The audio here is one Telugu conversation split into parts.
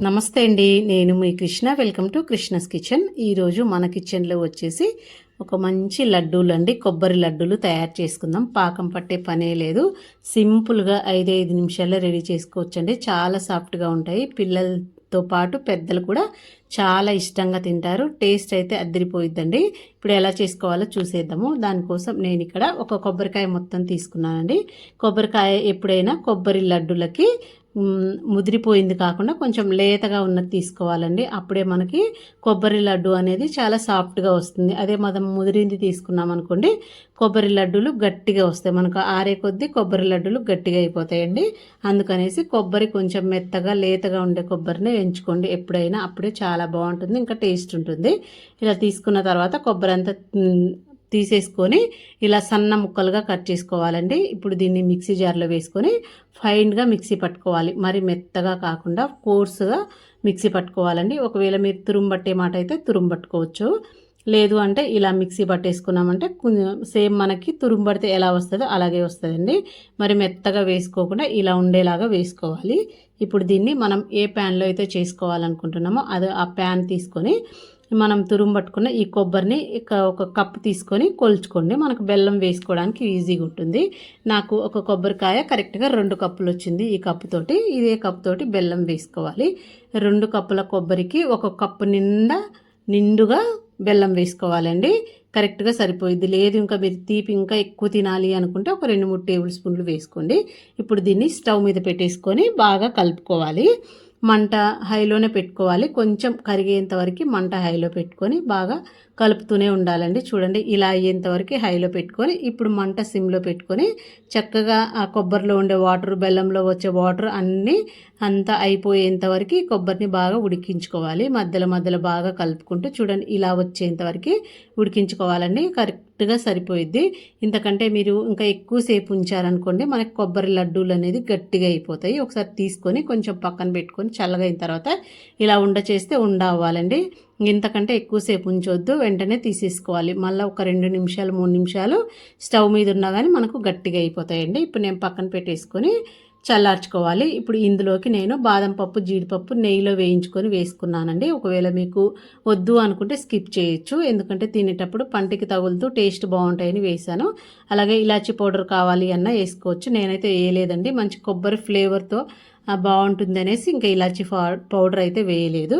నమస్తే అండి, నేను మీ Krishna. Welcome to Krishna's kitchen. ఈరోజు మన కిచెన్లో వచ్చేసి ఒక మంచి లడ్డూలు అండి, కొబ్బరి లడ్డూలు తయారు చేసుకుందాం. పాకం పట్టే పనే లేదు, సింపుల్గా 5 నిమిషాల్లో రెడీ చేసుకోవచ్చండి. చాలా సాఫ్ట్గా ఉంటాయి. పిల్లలతో పాటు పెద్దలు కూడా చాలా ఇష్టంగా తింటారు. టేస్ట్ అయితే అద్దరిపోయిద్దండి. ఇప్పుడు ఎలా చేసుకోవాలో చూసేద్దాము. దానికోసం నేను ఇక్కడ ఒక కొబ్బరికాయ మొత్తం తీసుకున్నానండి. కొబ్బరికాయ ఎప్పుడైనా కొబ్బరి లడ్డులకి ముదిరిపోయింది కాకుండా కొంచెం లేతగా ఉన్నది తీసుకోవాలండి. అప్పుడే మనకి కొబ్బరి లడ్డు అనేది చాలా సాఫ్ట్గా వస్తుంది. అదే మనం ముదిరింది తీసుకున్నాం అనుకోండి, కొబ్బరి లడ్డూలు గట్టిగా వస్తాయి. మనకు ఆరే కొద్దీ కొబ్బరి లడ్డూలు గట్టిగా అయిపోతాయండి. అందుకనేసి కొబ్బరి కొంచెం మెత్తగా లేతగా ఉండే కొబ్బరిని ఎంచుకోండి ఎప్పుడైనా. అప్పుడే చాలా బాగుంటుంది, ఇంకా టేస్ట్ ఉంటుంది. ఇలా తీసుకున్న తర్వాత కొబ్బరి అంతా తీసేసుకొని ఇలా సన్న ముక్కలుగా కట్ చేసుకోవాలండి. ఇప్పుడు దీన్ని మిక్సీ జార్లో వేసుకొని ఫైన్గా మిక్సీ పట్టుకోవాలి. మరి మెత్తగా కాకుండా కోర్సుగా మిక్సీ పట్టుకోవాలండి. ఒకవేళ మీరు తురుము పట్టే మాట అయితే తురుము పట్టుకోవచ్చు, లేదు అంటే ఇలా మిక్సీ పట్టేసుకున్నామంటే సేమ్ మనకి తురుము పడితే ఎలా వస్తుందో అలాగే వస్తుందండి. మరి మెత్తగా వేసుకోకుండా ఇలా ఉండేలాగా వేసుకోవాలి. ఇప్పుడు దీన్ని మనం ఏ ప్యాన్లో అయితే చేసుకోవాలనుకుంటున్నామో అది ఆ ప్యాన్ తీసుకొని మనం తురుము పట్టుకున్న ఈ కొబ్బరిని ఒక కప్పు తీసుకొని కొలుచుకోండి. మనకు బెల్లం వేసుకోవడానికి ఈజీగా ఉంటుంది. నాకు ఒక కొబ్బరికాయ కరెక్ట్గా 2 కప్పులు వచ్చింది. ఈ కప్పుతోటి ఇదే కప్పుతోటి బెల్లం వేసుకోవాలి. 2 కప్పుల కొబ్బరికి 1 కప్పు నిండుగా బెల్లం వేసుకోవాలండి. కరెక్ట్గా సరిపోయిద్ది. లేదు ఇంకా మీరు తీపి ఇంకా ఎక్కువ తినాలి అనుకుంటే ఒక 2-3 టేబుల్ స్పూన్లు వేసుకోండి. ఇప్పుడు దీన్ని స్టవ్ మీద పెట్టేసుకొని బాగా కలుపుకోవాలి. మంట హైలోనే పెట్టుకోవాలి. కొంచెం కరిగేంత వరకు మంట హైలో పెట్టుకొని బాగా కలుపుతూనే ఉండాలండి. చూడండి, ఇలా అయ్యేంత వరకు హైలో పెట్టుకొని ఇప్పుడు మంట సిమ్లో పెట్టుకొని చక్కగా ఆ కొబ్బరిలో ఉండే వాటర్, బెల్లంలో వచ్చే వాటర్ అన్నీ అంతా అయిపోయేంత వరకు కొబ్బరిని బాగా ఉడికించుకోవాలి. మధ్యలో బాగా కలుపుకుంటూ చూడండి, ఇలా వచ్చేంత వరకు ఉడికించుకోవాలండి. కరెక్ట్గా సరిపోయిద్ది. ఇంతకంటే మీరు ఇంకా ఎక్కువసేపు ఉంచారనుకోండి మనకి కొబ్బరి లడ్డూలు అనేది గట్టిగా అయిపోతాయి. ఒకసారి తీసుకొని కొంచెం పక్కన పెట్టుకొని చల్లగా అయిన తర్వాత ఇలా ఉండ చేస్తే ఉండ అవ్వాలండి. ఇంతకంటే ఎక్కువసేపు ఉంచొద్దు, వెంటనే తీసేసుకోవాలి. మళ్ళీ ఒక 2 నిమిషాలు 3 నిమిషాలు స్టవ్ మీద ఉన్నా కానీ మనకు గట్టిగా అయిపోతాయండి. ఇప్పుడు నేను పక్కన పెట్టేసుకొని చల్లార్చుకోవాలి. ఇప్పుడు ఇందులోకి నేను బాదం పప్పు, జీడిపప్పు నెయ్యిలో వేయించుకొని వేసుకున్నానండి. ఒకవేళ మీకు వద్దు అనుకుంటే స్కిప్ చేయొచ్చు, ఎందుకంటే తినేటప్పుడు పంటికి తగులుతూ టేస్ట్ బాగుంటాయని వేసాను. అలాగే ఇలాచీ పౌడర్ కావాలి అన్న వేసుకోవచ్చు. నేనైతే వేయలేదండి, మంచి కొబ్బరి ఫ్లేవర్తో బాగుంటుంది అనేసి ఇంకా ఇలాచీ పౌడర్ అయితే వేయలేదు.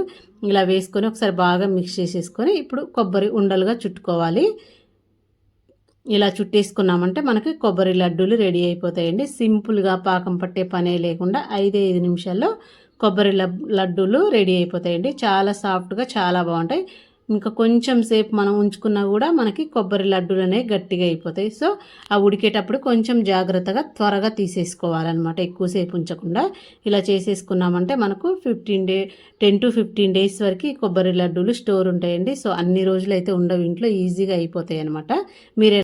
ఇలా వేసుకొని ఒకసారి బాగా మిక్స్ చేసేసుకొని ఇప్పుడు కొబ్బరి ఉండలుగా చుట్టుకోవాలి. ఇలా చుట్టేసుకున్నామంటే మనకి కొబ్బరి లడ్డూలు రెడీ అయిపోతాయండి. సింపుల్గా పాకం పట్టే పనే లేకుండా 5 నిమిషాల్లో కొబ్బరి లడ్డూలు రెడీ అయిపోతాయండి. చాలా సాఫ్ట్గా చాలా బాగుంటాయి. ఇంకా కొంచెం సేపు మనం ఉంచుకున్నా కూడా మనకి కొబ్బరి లడ్డూలు అనేవి గట్టిగా అయిపోతాయి. సో ఆ ఉడికేటప్పుడు కొంచెం జాగ్రత్తగా త్వరగా తీసేసుకోవాలన్నమాట, ఎక్కువసేపు ఉంచకుండా. ఇలా చేసేసుకున్నామంటే మనకు 10 to 15 డేస్ వరకు కొబ్బరి లడ్డూలు స్టోర్ ఉంటాయండి. సో అన్ని రోజులు అయితే ఉండవు ఇంట్లో, ఈజీగా అయిపోతాయి అన్నమాట. మీరు